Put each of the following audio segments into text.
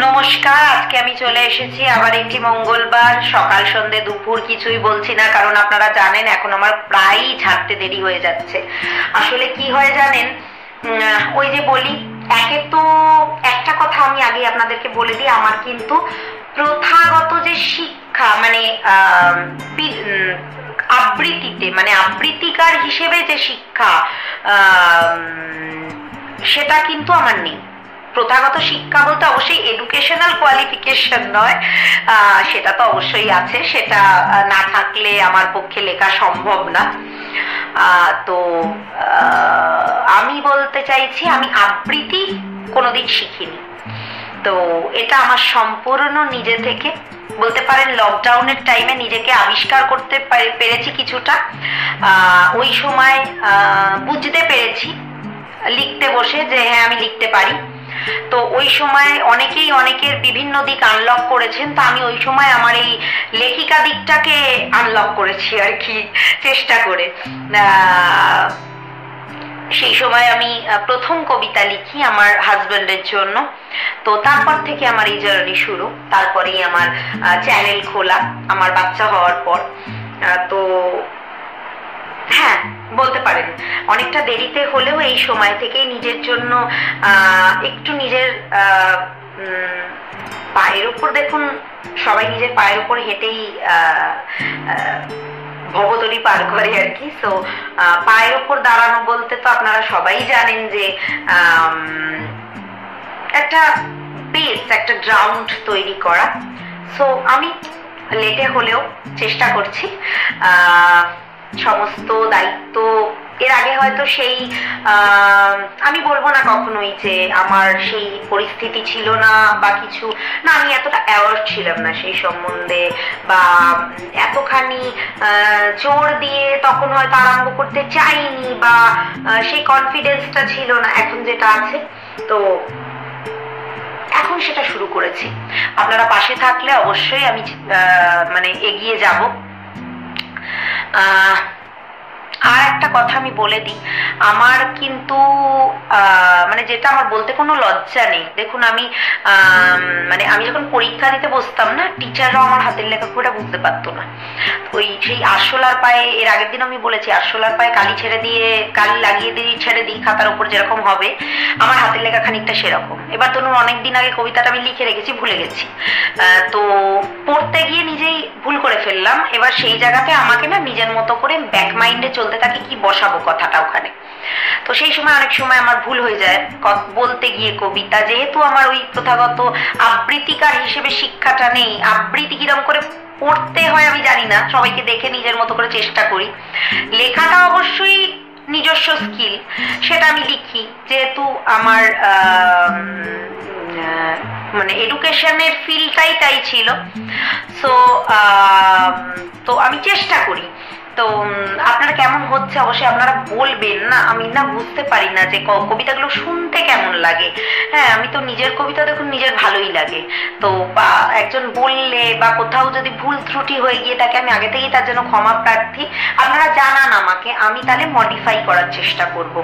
নমস্কার, আজকে আমি চলে এসেছি আবার একটি মঙ্গলবার। সকাল সন্ধে দুপুর কিছুই বলছি না, কারণ আপনারা জানেন এখন আমার প্রায়ই ছাড়তে দেরি হয়ে যাচ্ছে। আসলে কি হয় জানেন, ওই যে বলি, একে তো একটা কথা আমি আগে আপনাদেরকে বলে দিই, আমার কিন্তু প্রথাগত যে শিক্ষা মানে আবৃত্তিতে মানে আবৃত্তিকার হিসেবে যে শিক্ষা সেটা কিন্তু আমার নেই। প্রথাগত শিক্ষা বলতে অবশ্যই এডুকেশনাল কোয়ালিফিকেশন নয়, সেটা তো অবশ্যই আছে, সেটা না থাকলে আমার পক্ষে লেখা সম্ভব না। তো আমি বলতে চাইছি আমি আবৃত্তি কোনোদিন শিখিনি। তো এটা আমার সম্পূর্ণ নিজে থেকে, বলতে পারেন লকডাউনের টাইমে নিজেকে আবিষ্কার করতে পেরেছি কিছুটা। ওই সময় বুঝতে পেরেছি লিখতে বসে যে হ্যাঁ আমি লিখতে পারি। তো ওই সময় অনেকেই অনেকের বিভিন্ন দিক আনলক করেছেন, তো আমি ওই সময় আমার এই লেখিকা দিকটাকে আনলক করেছি আর কি, চেষ্টা করে। সেই সময় আমি প্রথম কবিতা লিখি আমার হাজবেন্ডের জন্য। তো তারপর থেকে আমার এই জার্নি শুরু, তারপরেই আমার চ্যানেল খোলা আমার বাচ্চা হওয়ার পর। তো হ্যাঁ, বলতে পারেন অনেকটা দেরিতে হলেও এই সময় থেকেই নিজের জন্য একটু নিজের পায়ের উপর, দেখুন সবাই নিজের পায়ের উপর হেঁটেই ভবতরী পার করে আর কি। তো পায়ের উপর দাঁড়ানো বলতে তো আপনারা সবাই জানেন যে একটা বেস, একটা গ্রাউন্ড তৈরি করা। সো আমি লেটে হলেও চেষ্টা করছি সমস্ত দায়িত্ব। এর আগে হয়তো সেই আমি বলবো না কখনোই যে আমার সেই পরিস্থিতি ছিল না বা কিছু না, আমি এতটা অ্যাওয়ার্ড ছিলাম না সেই সম্বন্ধে, বা এতখানি জোর দিয়ে তখন হয়তো আরম্ভ করতে চাইনি, বা সেই কনফিডেন্সটা ছিল না এখন যেটা আছে। তো এখন সেটা শুরু করেছি। আপনারা পাশে থাকলে অবশ্যই আমি মানে এগিয়ে যাব। আর একটা কথা আমি বলে দিই, আমার কিন্তু মানে যেটা আমার বলতে কোনো লজ্জা নেই। দেখুন আমি মানে আমি যখন পরীক্ষা দিতে বসতাম না, টিচাররাও আমার হাতের লেখা খুব একটা বুঝতে পারতো না। ওই সেই আরশোলার পায়ে, এর আগের দিন আমি বলেছি, আরশোলার পায়ে কালি লাগিয়ে ছেড়ে দিই খাতার উপর যেরকম হবে, আমার হাতের লেখা খানিকটা সেরকম। এবার ধরুন অনেক দিন আগে কবিতাটা আমি লিখে রেখেছি, ভুলে গেছি, তো পড়তে গিয়ে নিজেই ভুল করে ফেললাম। এবার সেই জায়গাতে আমাকে না নিজের মতো করে ব্যাক মাইন্ডে চলতে থাকে কি বসাবো কথাটা ওখানে। তো সেই সময় অনেক সময় আমার ভুল হয়ে যায় বলতে গিয়ে কবিতা, যেহেতু আমার ওই প্রথাগত আবৃত্তিকার হিসেবে শিক্ষাটা নেই। আবৃত্তি কিরম করে পড়তে হয় আমি জানি না, সবাইকে দেখে নিজের মতো করে চেষ্টা করি। লেখাটা অবশ্যই নিজস্ব স্কিল, সেটা আমি লিখি, যেহেতু আমার মানে এডুকেশনের ফিল্ডটাই তাই ছিল। সো তো আমি চেষ্টা করি। তো আপনারা কেমন হচ্ছে অবশ্যই আপনারা বলবেন না, আমি না বুঝতে পারি না যে কবিতাগুলো শুনতে কেমন লাগে। হ্যাঁ, আমি তো নিজের কবিতা দেখুন নিজের ভালোই লাগে। তো বা একজন বললে বা কোথাও যদি ভুল ত্রুটি হয়ে গিয়ে থাকে, আমি আগে থেকেই তার জন্য ক্ষমা প্রার্থী। আপনারা জানান আমাকে, আমি তাহলে মডিফাই করার চেষ্টা করব।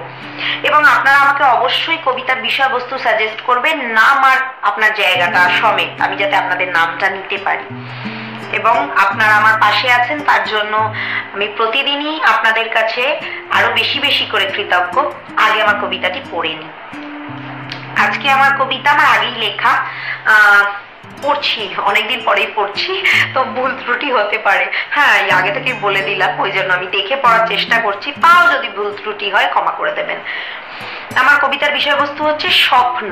এবং আপনারা আমাকে অবশ্যই কবিতার বিষয়বস্তু সাজেস্ট করবেন, নাম আর আপনার জায়গাটা সমেত, আমি যাতে আপনাদের নামটা নিতে পারি। এবং আপনারা আমার পাশে আছেন তার জন্য আমি প্রতিদিনই আপনাদের কাছে আরো বেশি বেশি করে কৃতজ্ঞ। আগে আমার কবিতাটি পড়ে নিই। আজকে আমার কবিতা আমার আগেই লেখা, পড়ছি, অনেকদিন পরেই পড়ছি, তো ভুল ত্রুটি হতে পারে। হ্যাঁ, আগে থেকে বলে দিলাম, ওই জন্য আমি দেখে পড়ার চেষ্টা করছি, তাও যদি ভুল ত্রুটি হয় ক্ষমা করে দেবেন। আমার কবিতার বিষয়বস্তু হচ্ছে স্বপ্ন।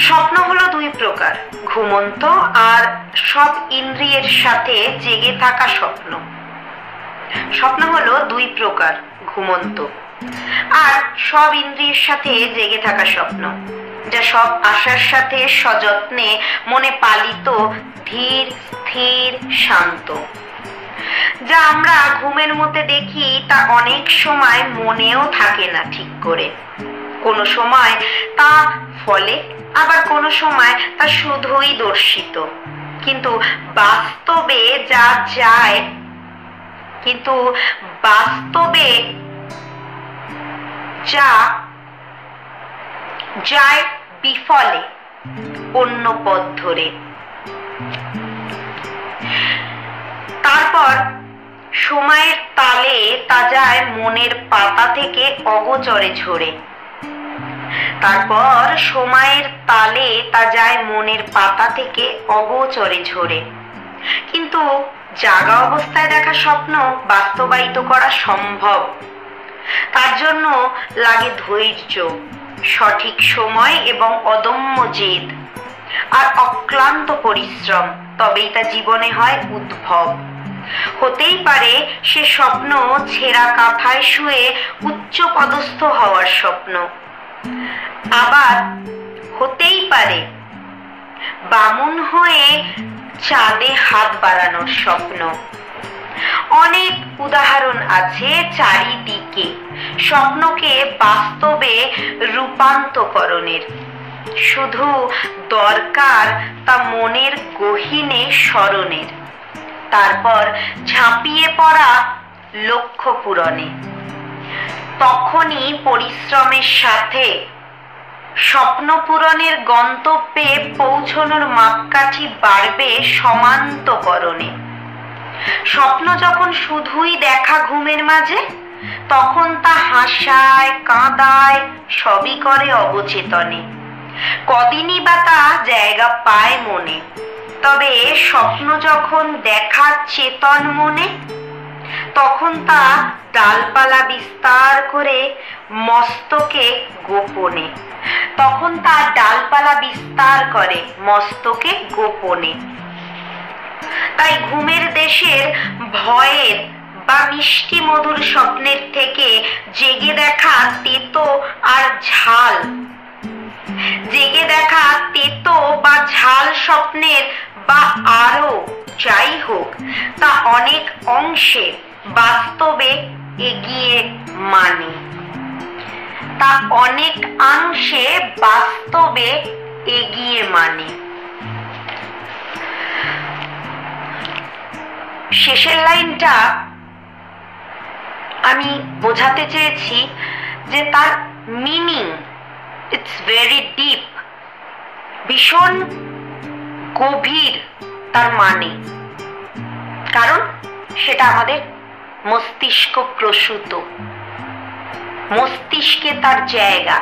স্বপ্ন হলো দুই প্রকার, ঘুমন্ত আর সব ইন্দ্রিয়ের সাথে জেগে থাকা স্বপ্ন। স্বপ্ন হলো দুই প্রকার, ঘুমন্ত আর সব ইন্দ্রিয়ের সাথে জেগে থাকা স্বপ্ন, যা সব আশার সাথে সযত্নে মনে পালিত, ধীর স্থির শান্ত। যা আমরা ঘুমের মধ্যে দেখি তা অনেক সময় মনেও থাকে না ঠিক করে। কোনো সময় তা ফলে, আবার কোনো সময় তা শুধুই দর্শিত। কিন্তু বাস্তবে যা যায় বিফলে, অন্য পথ ধরে। তারপর সময়ের তালে তা যায় মনের পাতা থেকে অগোচরে ঝরে। তারপর সময়ের তালে তা যায় মনের পাতা থেকে অগোচরে ঝরে। কিন্তু জাগা অবস্থায় দেখা স্বপ্ন বাস্তবায়িত করা সম্ভব। তার জন্য লাগে ধৈর্য, সঠিক সময় এবং অদম্য জেদ আর অক্লান্ত পরিশ্রম, তবেই তা জীবনে হয় উদ্ভব। হতেই পারে সে স্বপ্ন ছেঁড়া কাঁথায় শুয়ে উচ্চ পদস্থ হওয়ার স্বপ্ন, আবার হতেই পারে বামুন হয়ে চাঁদে হাত বাড়ানোর স্বপ্ন। অনেক উদাহরণ আছে চারিদিকে স্বপ্নকে বাস্তবে রূপান্তরকরণের। শুধু দরকার তা মনের গহীনে স্মরণের, তারপর ঝাঁপিয়ে পড়া লক্ষ্য পূরণে। তখনই পরিশ্রমের সাথে স্বপ্ন পূরণের গন্তব্যে পৌঁছানোর মাপকাঠি বাড়বে সমান্তকরণে। স্বপ্ন যখন শুধুই দেখা ঘুমের মাঝে, তখন তা হাসায়, কাঁদায়, সবই করে অবচেতনে। কদিনই বা তা জায়গা পায় মনে। তবে স্বপ্ন যখন দেখা চেতন মনে, তখন তা ডালপালা বিস্তার করে মস্তকে গোপনে। তখন তা ডালপালা বিস্তার করে মস্তকে গোপনে। তাই ঘুমের দেশের ভয়ের বা মিষ্টি মধুর স্বপ্নের থেকে জেগে দেখা তেতো আর ঝাল, জেগে দেখা তেতো বা ঝাল স্বপ্নের বা আরো যাই হোক, তা অনেক অংশে বাস্তবে এগিয়ে মানে, তা অনেক অংশে বাস্তবে এগিয়ে মানে। শেষের লাইনটা আমি বোঝাতে চেয়েছি যে তার মিনিং ইটস ভেরি ডিপ, ভীষণ গভীর তার মানে। কারণ সেটা আমাদের মস্তিষ্ক প্রসূত, মস্তিষ্কে তার জায়গা,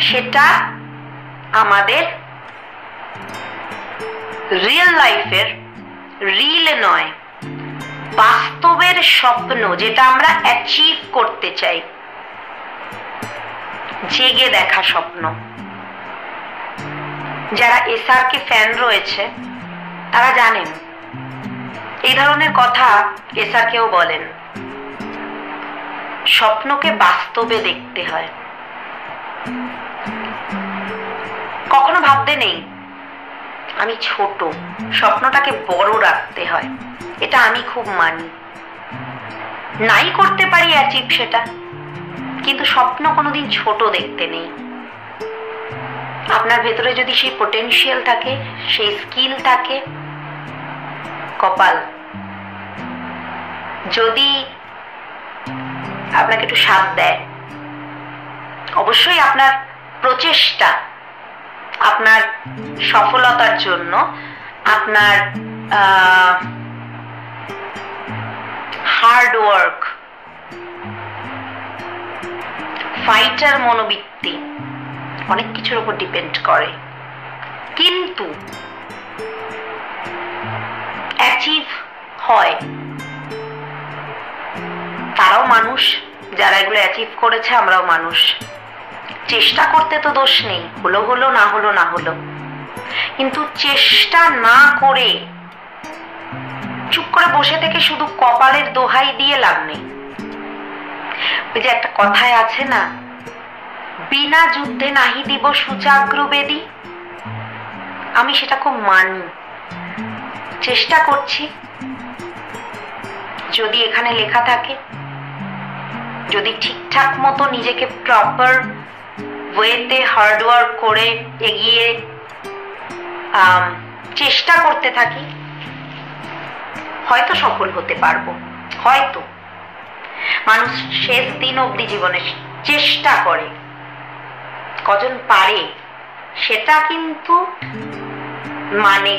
সেটা আমাদের রিয়েল লাইফের, রিল নয়, বাস্তবের স্বপ্ন, যেটা আমরা অ্যাচিভ করতে চাই, জেগে দেখা স্বপ্ন। যারা এসআরকে ফ্যান রয়েছে তারা জানেন এই ধরনের কথা এসআরকেও বলেন। স্বপ্নকে বাস্তবে দেখতে হয়। কখনো ভাবতে নেই আমি ছোট, স্বপ্নটাকে বড় রাখতে হয়। এটা আমি খুব মানি। নাই করতে পারি অ্যাচিভ সেটা, কিন্তু স্বপ্ন কোনোদিন ছোট দেখতে নেই। আপনার ভেতরে যদি সেই পোটেনশিয়াল থাকে, সেই স্কিল থাকে, কপাল। যদি আপনাকে একটু সাথ দেয়, অবশ্যই আপনার প্রচেষ্টা, আপনার সফলতার জন্য আপনার হার্ড ওয়ার্ক, ফাইটার মনোবৃত্তি অনেক কিছুর উপর ডিপেন্ড করে। কিন্তু অ্যাচিভ হয়। তারাও মানুষ, যারা এগুলো অ্যাচিভ করেছে, আমরাও মানুষ। চেষ্টা করতে তো দোষ নেই, হলো হলো, না হলো না হলো। কিন্তু চেষ্টা না করে চুপ করে বসে থেকে শুধু কপালের দোহাই দিয়ে লাভ নেই। ওই যে একটা কথায় আছে না, বিনা যুদ্ধে নাহি দিব সুচাগ্র বেদী। আমি সেটা খুব মানি। চেষ্টা করছি, যদি এখানে লেখা থাকে, যদি ঠিকঠাক মতো নিজেকে প্রপার ওয়েতে হার্ডওয়ার্ক করে এগিয়ে চেষ্টা করতে থাকি, হয়তো সফল হতে পারবো। হয়তো মানুষ শেষ দিন অবধি জীবনে চেষ্টা করে, কজন পারে সেটা কিন্তু মানে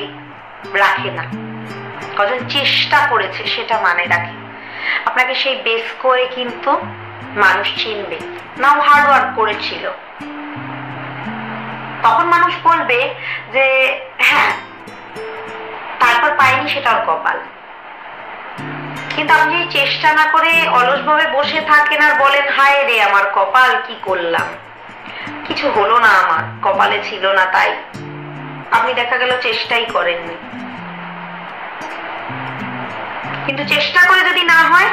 রাখে না। কজন চেষ্টা করেছে সেটা মানে রাখে। আপনাকে সেই বেস করে কিন্তু মানুষ চিনবে, নাও হার্ড ওয়ার্ক করেছিল, তখন মানুষ বলবে যে হ্যাঁ তারপর পাইনি সেটা ওর কপাল। কিন্তু আপনি যদি চেষ্টা না করে অলসভাবে বসে থাকেন আর বলেন হায় রে আমার কপাল, কি করলাম, কিছু হলো না, আমার কপালে ছিল না তাই, আপনি দেখা গেল চেষ্টাই করেননি। কিন্তু চেষ্টা করে যদি না হয়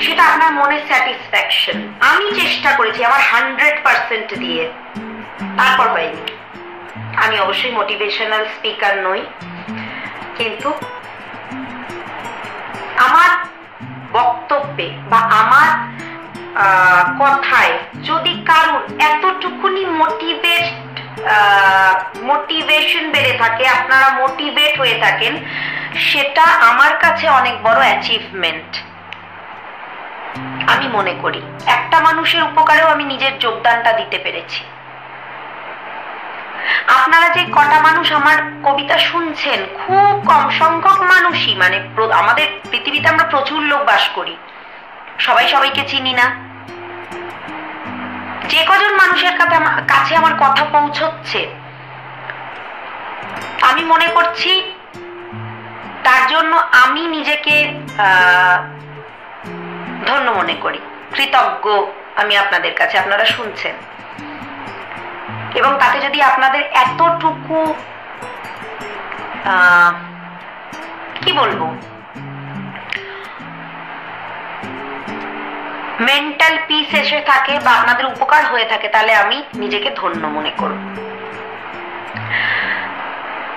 সেটা আপনার মনের স্যাটিসফ্যাকশন। আমি চেষ্টা করেছি আমার 100% দিয়ে, তারপর হয়নি। আমি অবশ্যই মোটিভেশনাল স্পিকার নই, কিন্তু আমার বক্তব্যে বা আমার কথায় যদি কারোর এতটুকুনি মোটিভেশন বেড়ে থাকে, আপনারা মোটিভেট হয়ে থাকেন, সেটা আমার কাছে অনেক বড় অ্যাচিভমেন্ট আমি মনে করি। একটা মানুষের উপকারেও আমি নিজের যোগদানটা দিতে পেরেছি। আপনারা যে কটা মানুষ আমার কবিতা শুনছেন, খুব কম সংখ্যক মানুষই, মানে আমাদের পৃথিবীতে আমরা প্রচুর লোক বাস করি, সবাই সবাইকে চিনি না। যে কজন মানুষের কাছে আমার কথা পৌঁছচ্ছে, আমি মনে করছি তার জন্য আমি নিজেকে ধন্য মনে করি, কৃতজ্ঞ আমি আপনাদের কাছে, আপনারা শুনছেন। এবং তাতে যদি আপনাদের এতটুকু কি বলবো মেন্টাল পিস এসে থাকে বা আপনাদের উপকার হয়ে থাকে, তাহলে আমি নিজেকে ধন্য মনে করব।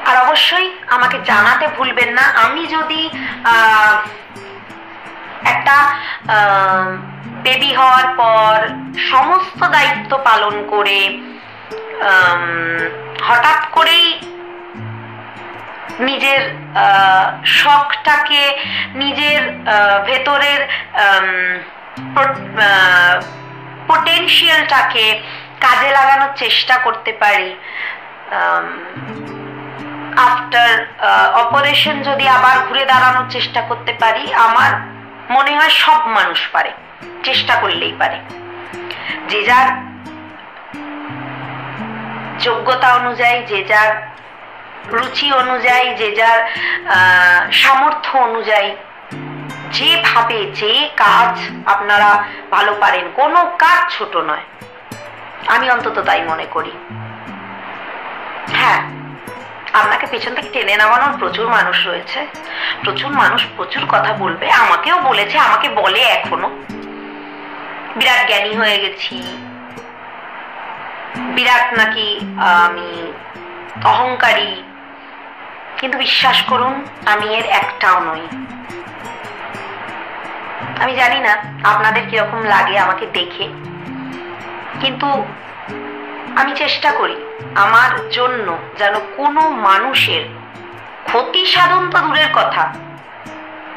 আর অবশ্যই আমাকে জানাতে ভুলবেন না, আমি যদি একটা বেবি হওয়ার পর সমস্ত দায়িত্ব পালন করে হঠাৎ করেই নিজের শখটাকে, নিজের ভেতরের পোটেনশিয়ালটাকে কাজে লাগানোর চেষ্টা করতে পারি, আফটার অপারেশন যদি আবার ঘুরে দাঁড়ানোর চেষ্টা করতে পারি, আমার মনে হয় সব মানুষ পারে, চেষ্টা করলেই পারে। যে যার যোগ্যতা অনুযায়ী, যে যার রুচি অনুযায়ী, যে যার সামর্থ্য অনুযায়ী, যেভাবে যে কাজ আপনারা ভালো পারেন, কোনো কাজ ছোট নয়, আমি অন্তত তাই মনে করি। হ্যাঁ, আপনাকে পেছন থেকে টেনে নামানোর প্রচুর মানুষ রয়েছে, প্রচুর মানুষ প্রচুর কথা বলবে, আমাকেও বলেছে, আমাকে বলে এখনো, বিরাট জ্ঞানী হয়ে গেছি, বিরাট নাকি আমি অহংকারী। কিন্তু বিশ্বাস করুন, আমি এর একটাও নই। আমি জানি না আপনাদের কিরকম লাগে আমাকে দেখে, কিন্তু আমি চেষ্টা করি আমার জন্য যেন কোনো মানুষের ক্ষতি সাধন তো দূরের কথা,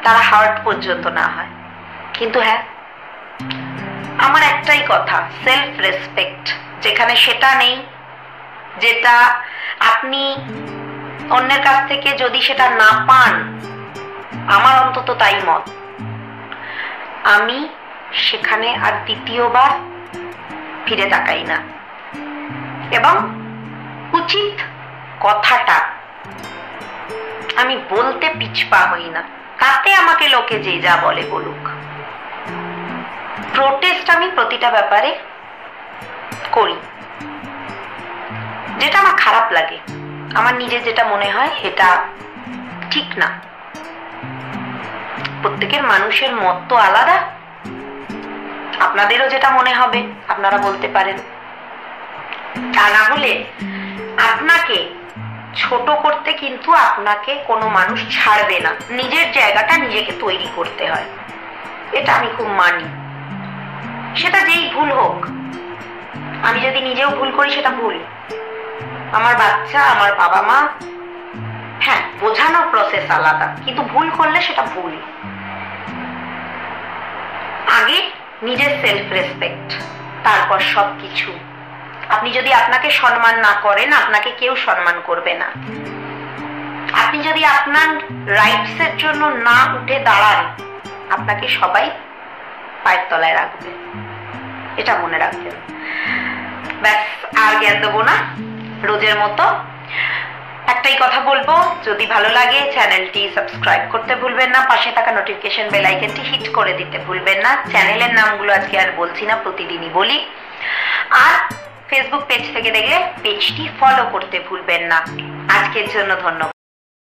তারা হার্ট পর্যন্ত না হয়। কিন্তু হ্যাঁ, আমার একটাই কথা, সেলফ রেসপেক্ট যেখানে সেটা নেই, যেটা আপনি অন্যের কাছ থেকে যদি সেটা না পান, আমার অন্তত তাই মত, আমি সেখানে আর দ্বিতীয়বার ফিরে তাকাই না। এবং উচিত কথাটা আমি বলতে পিছপা হই না, তাতে আমাকে লোকে যে যা বলে বলুক। প্রোটেস্ট আমি প্রতিটা ব্যাপারে করি, যেটা আমার খারাপ লাগে, আমার নিজের যেটা মনে হয় এটা ঠিক না। প্রত্যেকের মানুষের মত তো আলাদা, আপনাদেরও যেটা মনে হবে আপনারা বলতে পারেন। তা না হলে আপনাকে ছোট করতে কিন্তু আপনাকে কোনো মানুষ ছাড়বে না, নিজের জায়গাটা নিজেকে তৈরি করতে হয়, এটা আমি খুব মানি। সেটা যেই ভুল হোক, আমি যদি নিজেও ভুল করি সেটা ভুল, আমার বাচ্চা, আমার বাবা মা, হ্যাঁ বোঝানোর প্রসেস আলাদা, কিন্তু ভুল করলে সেটা ভুল। আগে নিজের সেলফ রেসপেক্ট, তারপর সবকিছু। আপনি যদি আপনাকে সম্মান না করেন, আপনাকে কেউ সম্মান করবে না। আপনি যদি আপনার রাইটসের জন্য না উঠে দাঁড়ান, আপনাকে সবাই পায়ের তলায় রাখবে, এটা মনে রাখবেন। ব্যাস, আর জ্ঞান দেবো না। রোজের মতো একটাই কথা বলবো, যদি ভালো লাগে চ্যানেলটি সাবস্ক্রাইব করতে ভুলবেন না, পাশে থাকা নোটিফিকেশন বেল আইকনটি হিট করে দিতে ভুলবেন না। চ্যানেলের নামগুলো আজকে আর বলছি না, প্রতিদিনই বলি। আর ফেসবুক পেজ থেকে দেখলে পেজটি ফলো করতে ভুলবেন না। আজকের জন্য ধন্যবাদ।